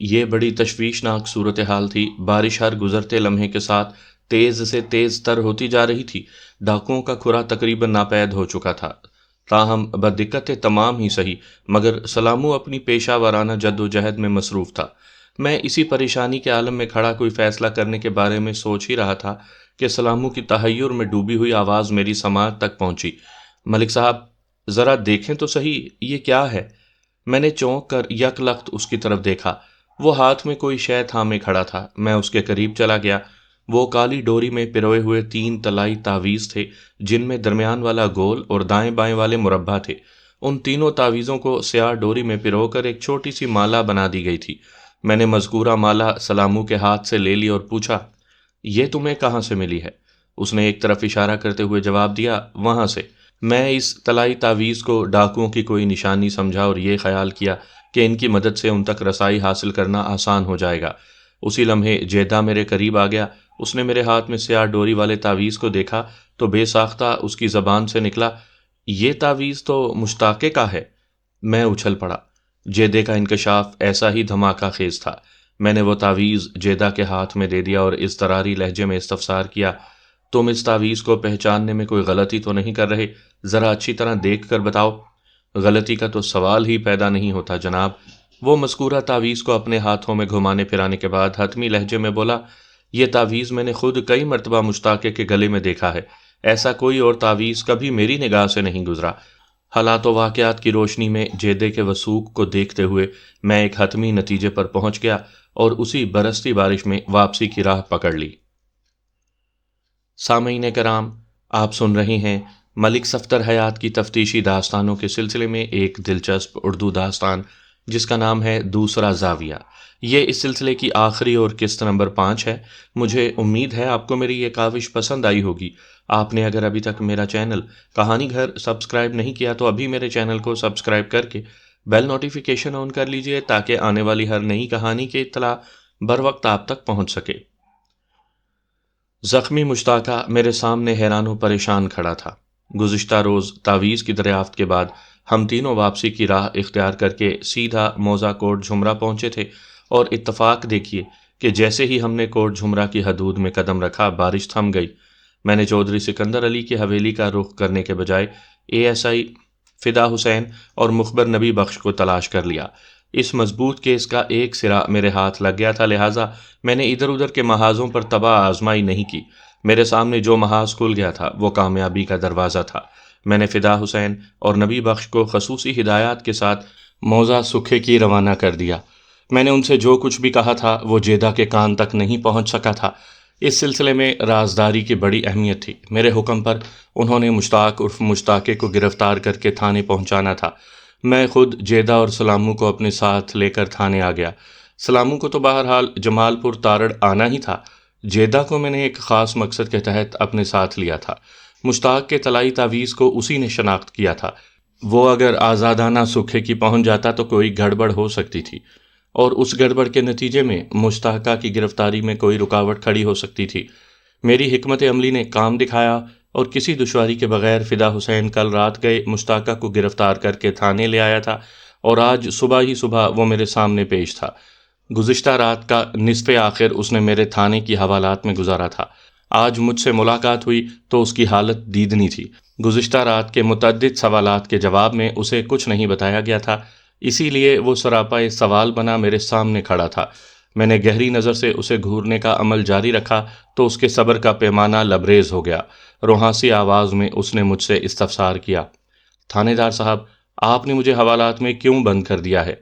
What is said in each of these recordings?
یہ بڑی تشویشناک صورتحال تھی۔ بارش ہر گزرتے لمحے کے ساتھ تیز سے تیز تر ہوتی جا رہی تھی۔ ڈاکوؤں کا کھرا تقریباً ناپید ہو چکا تھا، تاہم بددقت تمام ہی سہی، مگر سلامو اپنی پیشہ ورانہ جد و جہد میں مصروف تھا۔ میں اسی پریشانی کے عالم میں کھڑا کوئی فیصلہ کرنے کے بارے میں سوچ ہی رہا تھا کہ سلامو کی تحیر میں ڈوبی ہوئی آواز میری سماعت تک پہنچی۔ ملک صاحب، ذرا دیکھیں تو صحیح، یہ کیا ہے؟ میں نے چونک کر یک لخت اس کی طرف دیکھا۔ وہ ہاتھ میں کوئی شے تھامے کھڑا تھا۔ میں اس کے قریب چلا گیا۔ وہ کالی ڈوری میں پروئے ہوئے 3 طلائی تعویذ تھے، جن میں درمیان والا گول اور دائیں بائیں والے مربع تھے۔ ان تینوں تعویذوں کو سیاہ ڈوری میں پرو کر ایک چھوٹی سی مالا بنا دی گئی تھی۔ میں نے مذکورہ مالا سلامو کے ہاتھ سے لے لی اور پوچھا، یہ تمہیں کہاں سے ملی ہے؟ اس نے ایک طرف اشارہ کرتے ہوئے جواب دیا، وہاں سے۔ میں اس طلائی تعویذ کو ڈاکوؤں کی کوئی نشانی سمجھا اور یہ خیال کیا کہ ان کی مدد سے ان تک رسائی حاصل کرنا آسان ہو جائے گا۔ اسی لمحے جیدہ میرے قریب آ گیا۔ اس نے میرے ہاتھ میں سیاہ ڈوری والے تعویذ کو دیکھا تو بے ساختہ اس کی زبان سے نکلا، یہ تعویذ تو مشتاقے کا ہے۔ میں اچھل پڑا۔ جیدے کا انکشاف ایسا ہی دھماکہ خیز تھا۔ میں نے وہ تعویذ جیدہ کے ہاتھ میں دے دیا اور اضطراری لہجے میں استفسار کیا، تم اس تعویذ کو پہچاننے میں کوئی غلطی تو نہیں کر رہے؟ ذرا اچھی طرح دیکھ کر بتاؤ۔ غلطی کا تو سوال ہی پیدا نہیں ہوتا جناب۔ وہ مذکورہ تعویذ کو اپنے ہاتھوں میں گھمانے پھرانے کے بعد حتمی لہجے میں بولا، یہ تعویذ میں نے خود کئی مرتبہ مشتاقے کے گلے میں دیکھا ہے۔ ایسا کوئی اور تعویذ کبھی میری نگاہ سے نہیں گزرا۔ حالات و واقعات کی روشنی میں جیدے کے وثوق کو دیکھتے ہوئے میں ایک حتمی نتیجے پر پہنچ گیا اور اسی برستی بارش میں واپسی کی راہ پکڑ لی۔ سامعین کرام، آپ سن رہے ہیں ملک صفدر حیات کی تفتیشی داستانوں کے سلسلے میں ایک دلچسپ اردو داستان جس کا نام ہے دوسرا زاویہ۔ یہ اس سلسلے کی آخری اور قسط نمبر 5 ہے۔ مجھے امید ہے آپ کو میری یہ کاوش پسند آئی ہوگی۔ آپ نے اگر ابھی تک میرا چینل کہانی گھر سبسکرائب نہیں کیا تو ابھی میرے چینل کو سبسکرائب کر کے بیل نوٹیفیکیشن آن کر لیجئے تاکہ آنے والی ہر نئی کہانی کی اطلاع بر وقت آپ تک پہنچ سکے۔ زخمی مشتاقہ میرے سامنے حیران و پریشان کھڑا تھا۔ گزشتہ روز تعویذ کی دریافت کے بعد ہم تینوں واپسی کی راہ اختیار کر کے سیدھا موزہ کوٹ جھمرا پہنچے تھے، اور اتفاق دیکھیے کہ جیسے ہی ہم نے کوٹ جھمرا کی حدود میں قدم رکھا بارش تھم گئی۔ میں نے چودھری سکندر علی کی حویلی کا رخ کرنے کے بجائے ASI فدا حسین اور مخبر نبی بخش کو تلاش کر لیا۔ اس مضبوط کیس کا ایک سرا میرے ہاتھ لگ گیا تھا، لہٰذا میں نے ادھر ادھر کے محاذوں پر تباہ آزمائی نہیں کی۔ میرے سامنے جو محاذ کھل گیا تھا وہ کامیابی کا دروازہ تھا۔ میں نے فدا حسین اور نبی بخش کو خصوصی ہدایات کے ساتھ موزہ سکھے کی روانہ کر دیا۔ میں نے ان سے جو کچھ بھی کہا تھا وہ جیدہ کے کان تک نہیں پہنچ سکا تھا۔ اس سلسلے میں رازداری کی بڑی اہمیت تھی۔ میرے حکم پر انہوں نے مشتاق عرف مشتاقے کو گرفتار کر کے تھانے پہنچانا تھا۔ میں خود جیدہ اور سلامو کو اپنے ساتھ لے کر تھانے آ گیا۔ سلامو کو تو بہرحال جمال پور تارڑ آنا ہی تھا، جیدہ کو میں نے ایک خاص مقصد کے تحت اپنے ساتھ لیا تھا۔ مشتاق کے طلائی تعویذ کو اسی نے شناخت کیا تھا۔ وہ اگر آزادانہ سکھے کی پہنچ جاتا تو کوئی گڑبڑ ہو سکتی تھی، اور اس گڑبڑ کے نتیجے میں مشتاقہ کی گرفتاری میں کوئی رکاوٹ کھڑی ہو سکتی تھی۔ میری حکمت عملی نے کام دکھایا اور کسی دشواری کے بغیر فدا حسین کل رات گئے مشتاقہ کو گرفتار کر کے تھانے لے آیا تھا، اور آج صبح ہی صبح وہ میرے سامنے پیش تھا۔ گزشتہ رات کا نصف آخر اس نے میرے تھانے کی حوالات میں گزارا تھا۔ آج مجھ سے ملاقات ہوئی تو اس کی حالت دیدنی تھی۔ گزشتہ رات کے متعدد سوالات کے جواب میں اسے کچھ نہیں بتایا گیا تھا، اسی لیے وہ سراپا سوال بنا میرے سامنے کھڑا تھا۔ میں نے گہری نظر سے اسے گھورنے کا عمل جاری رکھا تو اس کے صبر کا پیمانہ لبریز ہو گیا۔ روحانسی آواز میں اس نے مجھ سے استفسار کیا، تھانے دار صاحب، آپ نے مجھے حوالات میں کیوں بند کر دیا ہے؟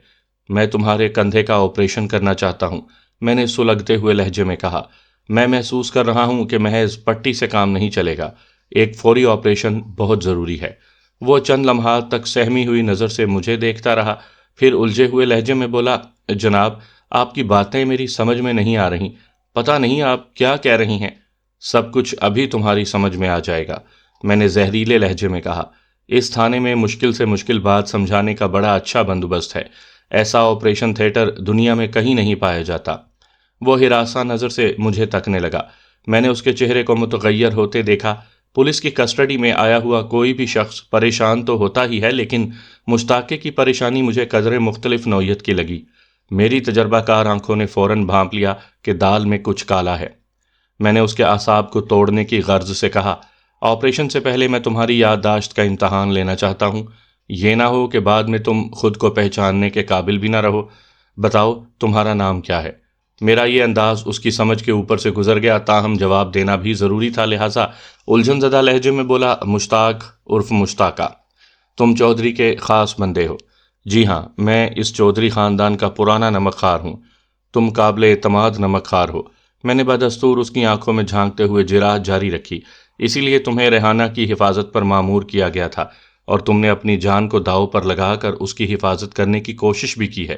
میں تمہارے کندھے کا آپریشن کرنا چاہتا ہوں، میں نے سلگتے ہوئے لہجے میں کہا۔ میں محسوس کر رہا ہوں کہ محض پٹی سے کام نہیں چلے گا، ایک فوری آپریشن بہت ضروری ہے۔ وہ چند لمحات تک سہمی ہوئی نظر سے مجھے دیکھتا رہا، پھر الجھے ہوئے لہجے میں بولا، جناب، آپ کی باتیں میری سمجھ میں نہیں آ رہی، پتہ نہیں آپ کیا کہہ رہی ہیں۔ سب کچھ ابھی تمہاری سمجھ میں آ جائے گا، میں نے زہریلے لہجے میں کہا۔ اس تھانے میں مشکل سے مشکل بات سمجھانے کا بڑا اچھا بندوبست ہے، ایسا آپریشن تھیٹر دنیا میں کہیں نہیں پایا جاتا۔ وہ ہراساں نظر سے مجھے تکنے لگا۔ میں نے اس کے چہرے کو متغیر ہوتے دیکھا۔ پولیس کی کسٹڈی میں آیا ہوا کوئی بھی شخص پریشان تو ہوتا ہی ہے، لیکن مشتاقے کی پریشانی مجھے قدرے مختلف نوعیت کی لگی۔ میری تجربہ کار آنکھوں نے فوراً بھانپ لیا کہ دال میں کچھ کالا ہے۔ میں نے اس کے اعصاب کو توڑنے کی غرض سے کہا، آپریشن سے پہلے میں تمہاری یادداشت کا امتحان لینا چاہتا ہوں، یہ نہ ہو کہ بعد میں تم خود کو پہچاننے کے قابل بھی نہ رہو۔ بتاؤ تمہارا نام کیا ہے؟ میرا یہ انداز اس کی سمجھ کے اوپر سے گزر گیا، تاہم جواب دینا بھی ضروری تھا، لہٰذا الجھن زدہ لہجے میں بولا، مشتاق عرف مشتاقہ۔ تم چودھری کے خاص بندے ہو؟ جی ہاں، میں اس چودھری خاندان کا پرانا نمک خوار ہوں۔ تم قابل اعتماد نمک خوار ہو۔ میں نے بدستور اس کی آنکھوں میں جھانکتے ہوئے جراح جاری رکھی، اسی لیے تمہیں ریحانہ کی حفاظت پر مامور کیا گیا تھا، اور تم نے اپنی جان کو داؤ پر لگا کر اس کی حفاظت کرنے کی کوشش بھی کی ہے۔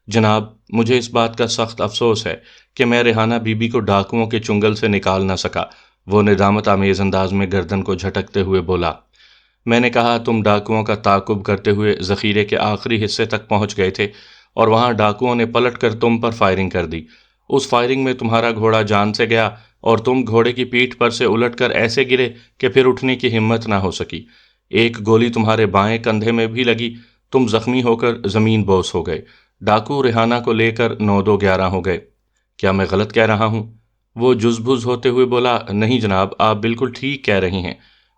جناب، مجھے اس بات کا سخت افسوس ہے کہ میں ریحانہ بی بی کو ڈاکوؤں کے چنگل سے نکال نہ سکا۔ وہ ندامت آمیز انداز میں گردن کو جھٹکتے ہوئے بولا۔ میں نے کہا، تم ڈاکوؤں کا تعاقب کرتے ہوئے ذخیرے کے آخری حصے تک پہنچ گئے تھے، اور وہاں ڈاکوؤں نے پلٹ کر تم پر فائرنگ کر دی۔ اس فائرنگ میں تمہارا گھوڑا جان سے گیا، اور تم گھوڑے کی پیٹھ پر سے الٹ کر ایسے گرے کہ پھر اٹھنے کی ہمت نہ ہو سکی۔ ایک گولی تمہارے بائیں کندھے میں بھی لگی، تم زخمی ہو کر زمین بوس ہو گئے۔ ڈاکو ریحانہ کو لے کر 9-2-11 ہو گئے۔ کیا میں غلط کہہ رہا ہوں؟ وہ جزبز ہوتے ہوئے بولا، نہیں جناب، آپ بالکل ٹھیک کہہ رہی ہیں۔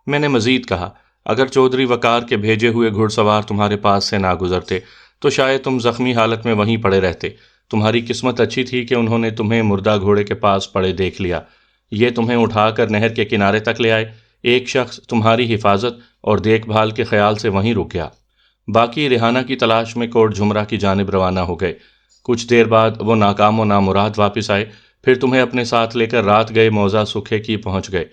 میں نے مزید کہا، اگر چودھری وقار کے بھیجے ہوئے گھڑ سوار تمہارے پاس سے نہ گزرتے تو شاید تم زخمی حالت میں وہیں پڑے رہتے۔ تمہاری قسمت اچھی تھی کہ انہوں نے تمہیں مردہ گھوڑے کے پاس پڑے دیکھ لیا۔ یہ تمہیں اٹھا کر نہر کے کنارے تک لے آئے۔ ایک شخص تمہاری حفاظت اور دیکھ بھال کے خیال سے وہیں رک گیا۔ باقی ریحانہ کی تلاش میں کوٹ جھمرہ کی جانب روانہ ہو گئے۔ کچھ دیر بعد وہ ناکام و نامراد واپس آئے، پھر تمہیں اپنے ساتھ لے کر رات گئے موضع سکھے کی پہنچ گئے۔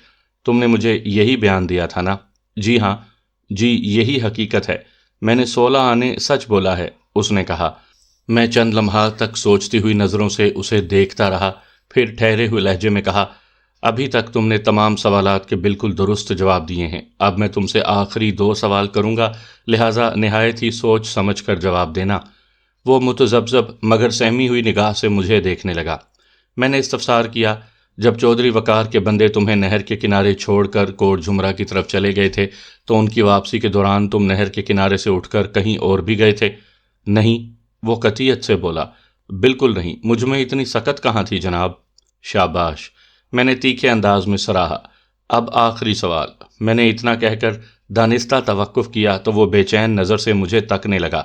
تم نے مجھے یہی بیان دیا تھا نا؟ جی ہاں، جی یہی حقیقت ہے، میں نے 16 آنے سچ بولا ہے، اس نے کہا۔ میں چند لمحات تک سوچتی ہوئی نظروں سے اسے دیکھتا رہا، پھر ٹھہرے ہوئے لہجے میں کہا، ابھی تک تم نے تمام سوالات کے بالکل درست جواب دیے ہیں، اب میں تم سے آخری 2 سوال کروں گا، لہٰذا نہایت ہی سوچ سمجھ کر جواب دینا۔ وہ متذبذب مگر سہمی ہوئی نگاہ سے مجھے دیکھنے لگا۔ میں نے استفسار کیا، جب چودھری وقار کے بندے تمہیں نہر کے کنارے چھوڑ کر کوٹ جھمرہ کی طرف چلے گئے تھے تو ان کی واپسی کے دوران تم نہر کے کنارے سے اٹھ کر کہیں اور بھی گئے تھے؟ نہیں، وہ قطعیت سے بولا، بالکل نہیں، مجھ میں اتنی سکت کہاں تھی جناب۔ شاباش، میں نے تیکھے انداز میں سراہا۔ اب آخری سوال۔ میں نے اتنا کہہ کر دانستہ توقف کیا تو وہ بے چین نظر سے مجھے تکنے لگا۔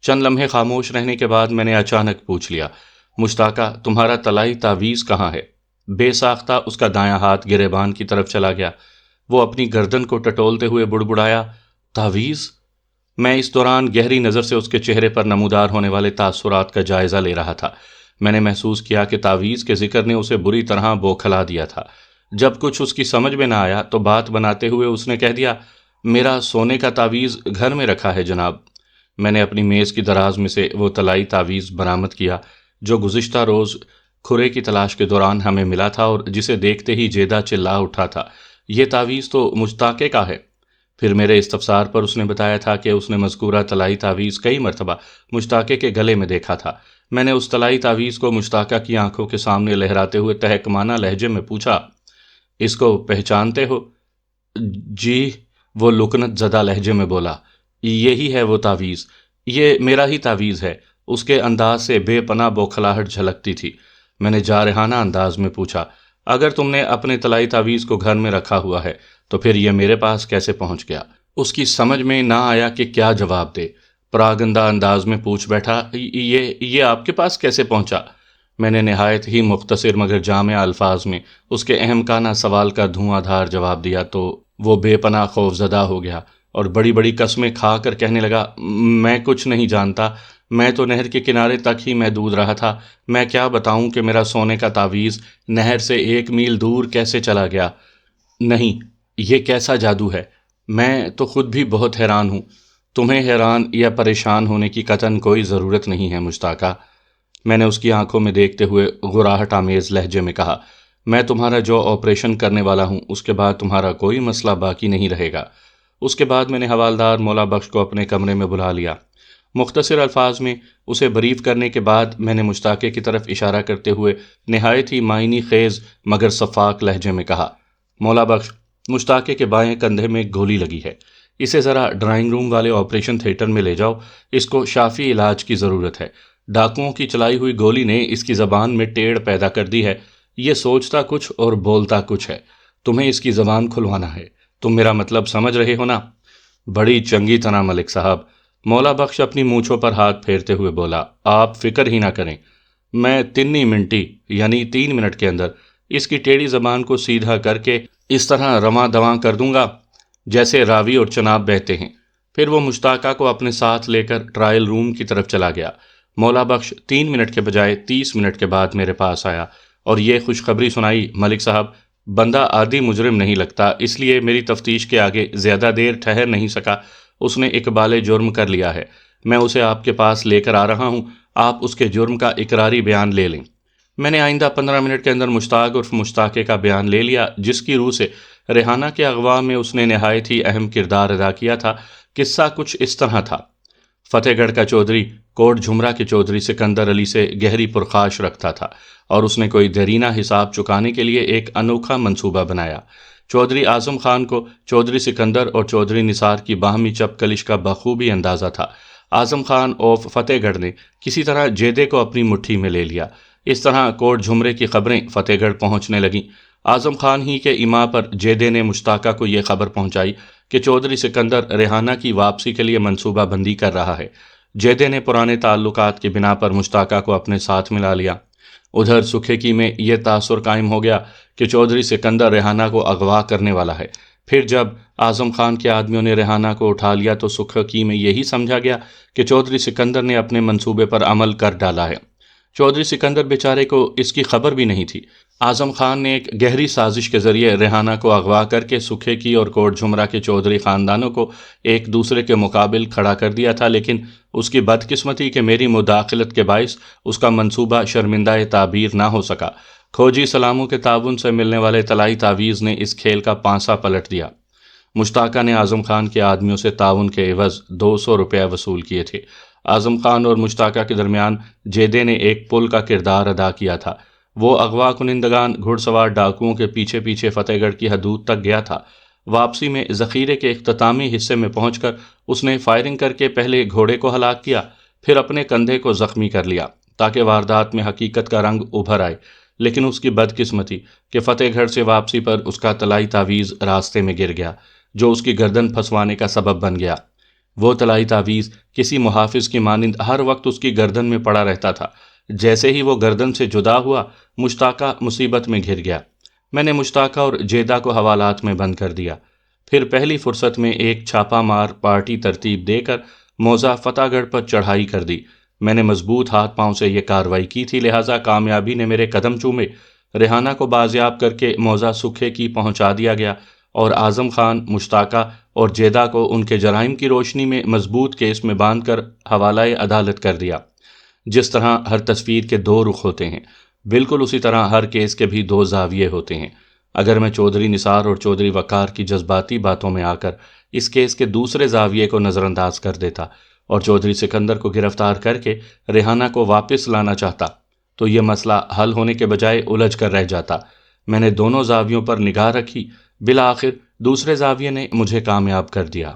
چند لمحے خاموش رہنے کے بعد میں نے اچانک پوچھ لیا، مشتاقہ، تمہارا طلائی تعویذ کہاں ہے؟ بے ساختہ اس کا دایاں ہاتھ گریبان کی طرف چلا گیا۔ وہ اپنی گردن کو ٹٹولتے ہوئے بڑبڑایا، تعویذ؟ میں اس دوران گہری نظر سے اس کے چہرے پر نمودار ہونے والے تاثرات کا جائزہ لے رہا تھا۔ میں نے محسوس کیا کہ تعویذ کے ذکر نے اسے بری طرح بوکھلا دیا تھا۔ جب کچھ اس کی سمجھ میں نہ آیا تو بات بناتے ہوئے اس نے کہہ دیا، میرا سونے کا تعویذ گھر میں رکھا ہے جناب۔ میں نے اپنی میز کی دراز میں سے وہ طلائی تعویذ برآمد کیا جو گزشتہ روز کھرے کی تلاش کے دوران ہمیں ملا تھا اور جسے دیکھتے ہی جیدہ چلا اٹھا تھا۔ یہ تعویذ تو مشتاقے کا ہے۔ پھر میرے استفسار پر اس نے بتایا تھا کہ اس نے مذکورہ طلائی تعویذ کئی مرتبہ مشتاقے کے گلے میں دیکھا تھا۔ میں نے اس طلائی تعویذ کو مشتاقہ کی آنکھوں کے سامنے لہراتے ہوئے تہکمانہ لہجے میں پوچھا، اس کو پہچانتے ہو؟ جی، وہ لکنت زدہ لہجے میں بولا، یہی ہے وہ تعویذ، یہ میرا ہی تعویذ ہے۔ اس کے انداز سے بے پناہ بوکھلاہٹ جھلکتی تھی۔ میں نے جارحانہ انداز میں پوچھا، اگر تم نے اپنے طلائی تعویذ کو گھر میں رکھا ہوا ہے تو پھر یہ میرے پاس کیسے پہنچ گیا؟ اس کی سمجھ میں نہ آیا کہ کیا جواب دے۔ پراگندہ انداز میں پوچھ بیٹھا، یہ آپ کے پاس کیسے پہنچا؟ میں نے نہایت ہی مختصر مگر جامع الفاظ میں اس کے اہم کانہ سوال کا دھواں دھار جواب دیا تو وہ بے پناہ خوف زدہ ہو گیا اور بڑی بڑی قسمیں کھا کر کہنے لگا، میں کچھ نہیں جانتا، میں تو نہر کے کنارے تک ہی محدود رہا تھا۔ میں کیا بتاؤں کہ میرا سونے کا تعویذ نہر سے 1 میل دور کیسے چلا گیا؟ نہیں، یہ کیسا جادو ہے؟ میں تو خود بھی بہت حیران ہوں۔ تمہیں حیران یا پریشان ہونے کی قطعاً کوئی ضرورت نہیں ہے مشتاقہ، میں نے اس کی آنکھوں میں دیکھتے ہوئے غراہٹ آمیز لہجے میں کہا۔ میں تمہارا جو آپریشن کرنے والا ہوں اس کے بعد تمہارا کوئی مسئلہ باقی نہیں رہے گا۔ اس کے بعد میں نے حوالدار مولا بخش کو اپنے کمرے میں بلا لیا۔ مختصر الفاظ میں اسے بریف کرنے کے بعد میں نے مشتاقے کی طرف اشارہ کرتے ہوئے نہایت ہی معنی خیز مگر شفاق لہجے میں کہا، مولا بخش، مشتاقے کے بائیں کندھے میں گولی لگی ہے، اسے ذرا ڈرائنگ روم والے آپریشن تھیٹر میں لے جاؤ، اس کو شافی علاج کی ضرورت ہے۔ ڈاکوؤں کی چلائی ہوئی گولی نے اس کی زبان میں ٹیڑھ پیدا کر دی ہے، یہ سوچتا کچھ اور بولتا کچھ ہے۔ تمہیں اس کی زبان کھلوانا ہے، تم میرا مطلب سمجھ رہے ہو نا؟ بڑی چنگی طرح ملک صاحب، مولا بخش اپنی مونچھوں پر ہاتھ پھیرتے ہوئے بولا۔ آپ فکر ہی نہ کریں، میں 3 منٹی یعنی 3 منٹ کے اندر اس کی ٹیڑھی زبان کو سیدھا کر کے اس طرح رواں دواں کر دوں گا جیسے راوی اور چناب بہتے ہیں۔ پھر وہ مشتاقہ کو اپنے ساتھ لے کر ٹرائل روم کی طرف چلا گیا۔ مولا بخش 3 منٹ کے بجائے 30 منٹ کے بعد میرے پاس آیا اور یہ خوشخبری سنائی، ملک صاحب، بندہ عادی مجرم نہیں لگتا، اس لیے میری تفتیش کے آگے زیادہ دیر ٹھہر نہیں سکا، اس نے اقبال جرم کر لیا ہے، میں اسے آپ کے پاس لے کر آ رہا ہوں، آپ اس کے جرم کا اقراری بیان لے لیں۔ میں نے آئندہ 15 منٹ کے اندر مشتاق عرف مشتاقے کا بیان لے لیا، جس کی روح سے ریحانہ کے اغوا میں اس نے نہایت ہی اہم کردار ادا کیا تھا۔ قصہ کچھ اس طرح تھا۔ فتح گڑھ کا چودھری کوٹ جھمرا کے چودھری سکندر علی سے گہری پرخاش رکھتا تھا اور اس نے کوئی دیرینہ حساب چکانے کے لیے ایک انوکھا منصوبہ بنایا۔ چودھری اعظم خان کو چودھری سکندر اور چودھری نثار کی باہمی چپ کلش کا بخوبی اندازہ تھا۔ اعظم خان آف فتح گڑھ نے کسی طرح جیدے کو اپنی مٹھی میں لے لیا۔ اس طرح کوٹ جھمرے کی خبریں فتح گڑھ پہنچنے لگیں۔ اعظم خان ہی کے ایما پر جیدے نے مشتاقہ کو یہ خبر پہنچائی کہ چودھری سکندر ریحانہ کی واپسی کے لیے منصوبہ بندی کر رہا ہے۔ جیدے نے پرانے تعلقات کی بنا پر مشتاقہ کو اپنے ساتھ ملا لیا۔ ادھر سکھیکی میں یہ تاثر قائم ہو گیا کہ چودھری سکندر ریحانہ کو اغوا کرنے والا ہے۔ پھر جب اعظم خان کے آدمیوں نے ریحانہ کو اٹھا لیا تو سکھیکی میں یہی سمجھا گیا کہ چودھری سکندر نے اپنے منصوبے پر عمل کر ڈالا ہے۔ چودھری سکندر بیچارے کو اس کی خبر بھی نہیں تھی۔ اعظم خان نے ایک گہری سازش کے ذریعے ریحانہ کو اغوا کر کے سکھیکی اور کوٹ جھمرا کے چودھری خاندانوں کو ایک دوسرے کے مقابل کھڑا کر دیا تھا، لیکن اس کی بدقسمتی کہ میری مداخلت کے باعث اس کا منصوبہ شرمندہ تعبیر نہ ہو سکا۔ کھوجی سلاموں کے تعاون سے ملنے والے طلائی تعویذ نے اس کھیل کا پانسا پلٹ دیا۔ مشتاقہ نے اعظم خان کے آدمیوں سے تعاون کے عوض 200 روپے وصول کیے تھے۔ اعظم خان اور مشتاقہ کے درمیان جیدے نے ایک پل کا کردار ادا کیا تھا۔ وہ اغوا کنندگان گھڑ سوار ڈاکوؤں کے پیچھے پیچھے فتح گڑھ کی حدود تک گیا تھا۔ واپسی میں ذخیرے کے اختتامی حصے میں پہنچ کر اس نے فائرنگ کر کے پہلے گھوڑے کو ہلاک کیا، پھر اپنے کندھے کو زخمی کر لیا تاکہ واردات میں حقیقت کا رنگ ابھر آئے۔ لیکن اس کی بدقسمتی کہ فتح گڑھ سے واپسی پر اس کا طلائی تعویذ راستے میں گر گیا، جو اس کی گردن پھنسوانے کا سبب بن گیا۔ وہ طلائی تعویذ کسی محافظ کی مانند ہر وقت اس کی گردن میں پڑا رہتا تھا۔ جیسے ہی وہ گردن سے جدا ہوا، مشتاقہ مصیبت میں گھر گیا۔ میں نے مشتاقہ اور جیدہ کو حوالات میں بند کر دیا۔ پھر پہلی فرصت میں ایک چھاپا مار پارٹی ترتیب دے کر موضع فتح گڑھ پر چڑھائی کر دی۔ میں نے مضبوط ہاتھ پاؤں سے یہ کارروائی کی تھی، لہٰذا کامیابی نے میرے قدم چومے۔ ریحانہ کو بازیاب کر کے موضع سکھیکی پہنچا دیا گیا اور اعظم خان، مشتاقہ اور جیدہ کو ان کے جرائم کی روشنی میں مضبوط کیس میں باندھ کر حوالہ عدالت کر دیا۔ جس طرح ہر تصویر کے 2 رخ ہوتے ہیں، بالکل اسی طرح ہر کیس کے بھی 2 زاویے ہوتے ہیں۔ اگر میں چودھری نثار اور چودھری وقار کی جذباتی باتوں میں آ کر اس کیس کے دوسرے زاویے کو نظر انداز کر دیتا اور چودھری سکندر کو گرفتار کر کے ریحانہ کو واپس لانا چاہتا تو یہ مسئلہ حل ہونے کے بجائے الجھ کر رہ جاتا۔ میں نے دونوں زاویوں پر نگاہ رکھی، بالآخر دوسرے زاویے نے مجھے کامیاب کر دیا۔